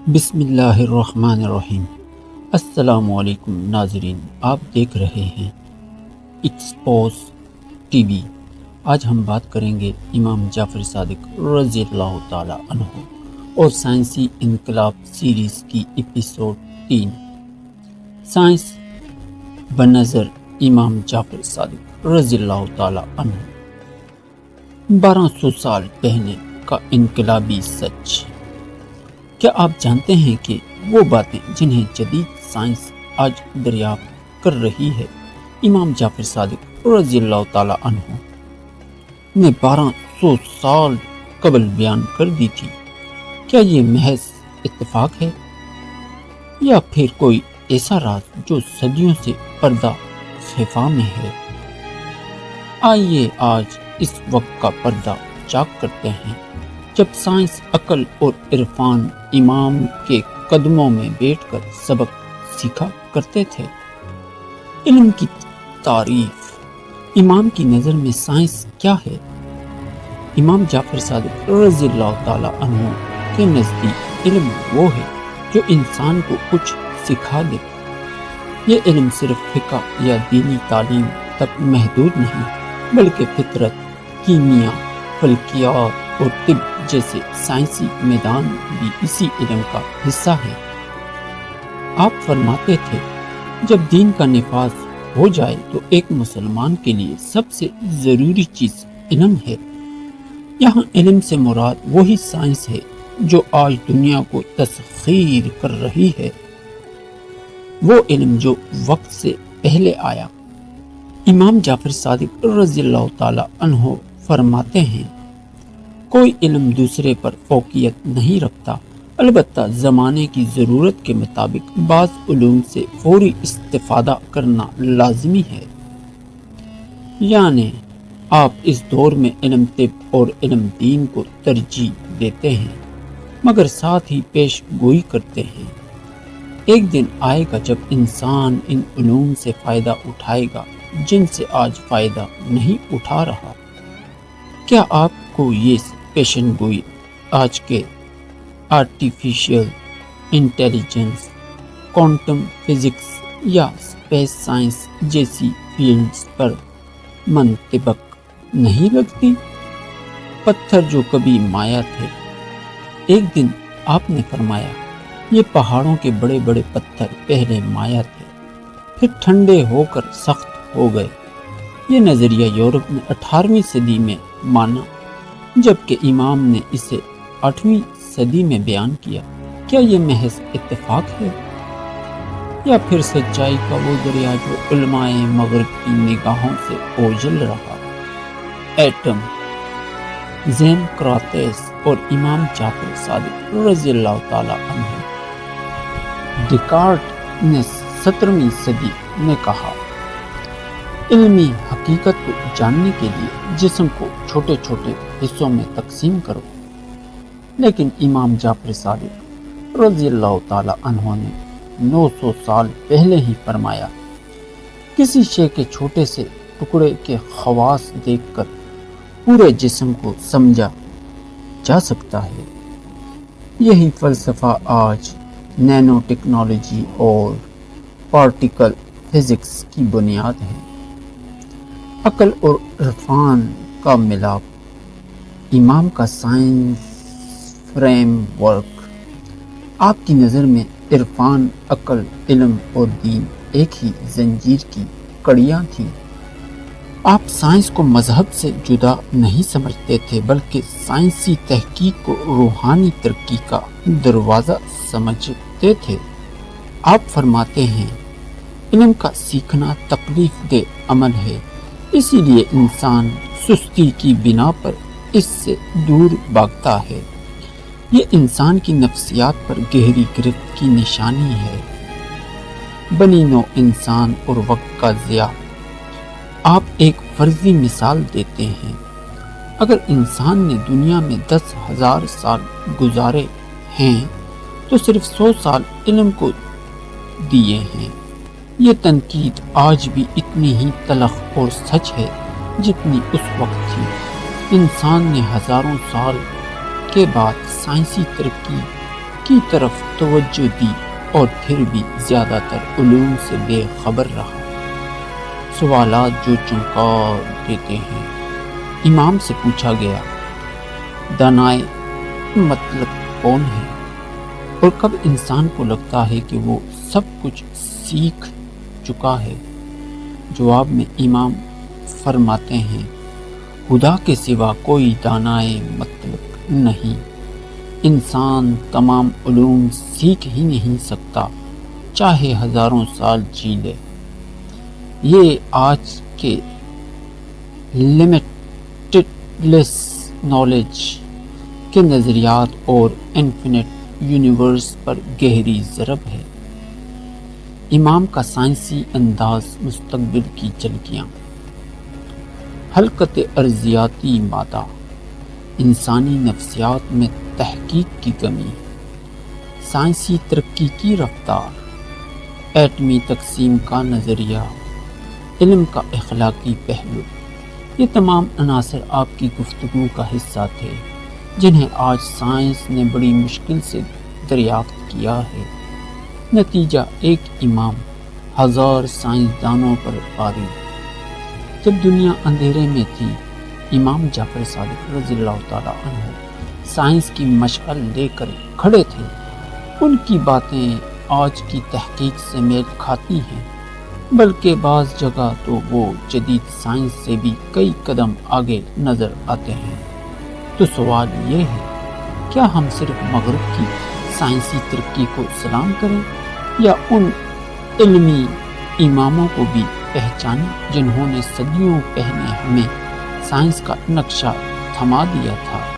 بسم اللہ الرحمن الرحیم۔ السلام علیکم ناظرین، آپ دیکھ رہے ہیں ایکسپوز ٹی وی۔ آج ہم بات کریں گے امام جعفر صادق رضی اللہ تعالی عنہ اور سائنسی انقلاب سیریز کی ایپیسوڈ 3، سائنس بنظر امام جعفر صادق رضی اللہ تعالی عنہ۔ 1200 سال پہلے کا انقلابی سچ۔ کیا آپ جانتے ہیں کہ وہ باتیں جنہیں جدید سائنس آج دریافت کر رہی ہے، امام جعفر صادق رضی اللہ تعالی عنہ نے 1200 سال قبل بیان کر دی تھی؟ کیا یہ محض اتفاق ہے یا پھر کوئی ایسا راز جو صدیوں سے پردہ خفا میں ہے؟ آئیے آج اس وقت کا پردہ چاک کرتے ہیں جب سائنس، عقل اور عرفان امام کے قدموں میں بیٹھ کر سبق سیکھا کرتے تھے۔ علم کی تعریف۔ امام کی نظر میں سائنس کیا ہے؟ امام جعفر صادق رضی اللہ تعالی عنہ کے نزدیک علم وہ ہے جو انسان کو کچھ سکھا دے۔ یہ علم صرف فقہ یا دینی تعلیم تک محدود نہیں، بلکہ فطرت، کیمیا، فلکیات اور طب جیسے سائنسی میدان بھی اسی علم کا حصہ ہے۔ آپ فرماتے تھے، جب دین کا نفاذ ہو جائے تو ایک مسلمان کے لیے سب سے ضروری چیز علم ہے۔ یہاں علم سے مراد وہی سائنس ہے جو آج دنیا کو تسخیر کر رہی ہے، وہ علم جو وقت سے پہلے آیا۔ امام جعفر صادق رضی اللہ تعالی عنہ فرماتے ہیں، کوئی علم دوسرے پر فوقیت نہیں رکھتا، البتہ زمانے کی ضرورت کے مطابق بعض علوم سے فوری استفادہ کرنا لازمی ہے۔ یعنی آپ اس دور میں علم طب اور علم دین کو ترجیح دیتے ہیں، مگر ساتھ ہی پیش گوئی کرتے ہیں، ایک دن آئے گا جب انسان ان علوم سے فائدہ اٹھائے گا جن سے آج فائدہ نہیں اٹھا رہا۔ کیا آپ کو یہ پیشن گوئی آج کے آرٹیفیشل انٹیلیجنس، کوانٹم فزکس یا اسپیس سائنس جیسی فیلڈز پر منطبق نہیں لگتی؟ پتھر جو کبھی مایا تھے، ایک دن آپ نے فرمایا، یہ پہاڑوں کے بڑے بڑے پتھر پہلے مایا تھے، پھر ٹھنڈے ہو کر سخت ہو گئے۔ یہ نظریہ یورپ نے 18ویں صدی میں مانا، جبکہ امام نے اسے 8ویں صدی میں بیان کیا۔ کیا یہ محض اتفاق ہے یا پھر سچائی کا وہ دریا جو علماء مغرب کی نگاہوں سے اوجھل رہا؟ ایٹم، زین کراتیس اور امام جعفر صادق رضی اللہ تعالی عنہ۔ ڈیکارٹ نے 17ویں صدی میں کہا، علمی حقیقت کو جاننے کے لیے جسم کو چھوٹے چھوٹے حصوں میں تقسیم کرو، لیکن امام جعفر صادق رضی اللہ تعالی عنہ نے 900 سال پہلے ہی فرمایا، کسی شے کے چھوٹے سے ٹکڑے کے خواص دیکھ کر پورے جسم کو سمجھا جا سکتا ہے۔ یہی فلسفہ آج نینو ٹیکنالوجی اور پارٹیکل فزکس کی بنیاد ہے۔ عقل اور عرفان کا ملاپ، امام کا سائنس فریم ورک۔ آپ کی نظر میں عرفان، عقل، علم اور دین ایک ہی زنجیر کی کڑیاں تھیں۔ آپ سائنس کو مذہب سے جدا نہیں سمجھتے تھے، بلکہ سائنسی تحقیق کو روحانی ترقی کا دروازہ سمجھتے تھے۔ آپ فرماتے ہیں، علم کا سیکھنا تکلیف دہ عمل ہے، اسی لیے انسان سستی کی بنا پر اس سے دور بھاگتا ہے۔ یہ انسان کی نفسیات پر گہری گرفت کی نشانی ہے۔ بنی نوع انسان اور وقت کا ضیاع۔ آپ ایک فرضی مثال دیتے ہیں، اگر انسان نے دنیا میں 10,000 سال گزارے ہیں تو صرف 100 سال علم کو دیے ہیں۔ یہ تنقید آج بھی اتنی ہی تلخ اور سچ ہے جتنی اس وقت تھی۔ انسان نے ہزاروں سال کے بعد سائنسی ترقی کی طرف توجہ دی اور پھر بھی زیادہ تر علوم سے بے خبر رہا۔ سوالات جو چونکا دیتے ہیں۔ امام سے پوچھا گیا، دانائے مطلب کون ہے اور کب انسان کو لگتا ہے کہ وہ سب کچھ سیکھ چکا ہے؟ جواب میں امام فرماتے ہیں، خدا کے سوا کوئی دانائے مطلب نہیں۔ انسان تمام علوم سیکھ ہی نہیں سکتا، چاہے ہزاروں سال جی لے۔ یہ آج کے لمیٹڈ لیس نالج کے نظریات اور انفینٹ یونیورس پر گہری ضرب ہے۔ امام کا سائنسی انداز، مستقبل کی جھلکیاں۔ حلقۃ ارضیاتی مادہ، انسانی نفسیات میں تحقیق کی کمی، سائنسی ترقی کی رفتار، ایٹمی تقسیم کا نظریہ، علم کا اخلاقی پہلو، یہ تمام عناصر آپ کی گفتگو کا حصہ تھے جنہیں آج سائنس نے بڑی مشکل سے دریافت کیا ہے۔ نتیجہ ایک امام، ہزار سائنسدانوں پر باری۔ جب دنیا اندھیرے میں تھی، امام جعفر صادق رضی اللہ تعالیٰ عنہ سائنس کی مشعل لے کر کھڑے تھے۔ ان کی باتیں آج کی تحقیق سے میل کھاتی ہیں، بلکہ بعض جگہ تو وہ جدید سائنس سے بھی کئی قدم آگے نظر آتے ہیں۔ تو سوال یہ ہے، کیا ہم صرف مغرب کی سائنسی ترقی کو سلام کریں یا ان علمی اماموں کو بھی پہچانیں جنہوں نے صدیوں پہلے ہمیں سائنس کا نقشہ تھما دیا تھا؟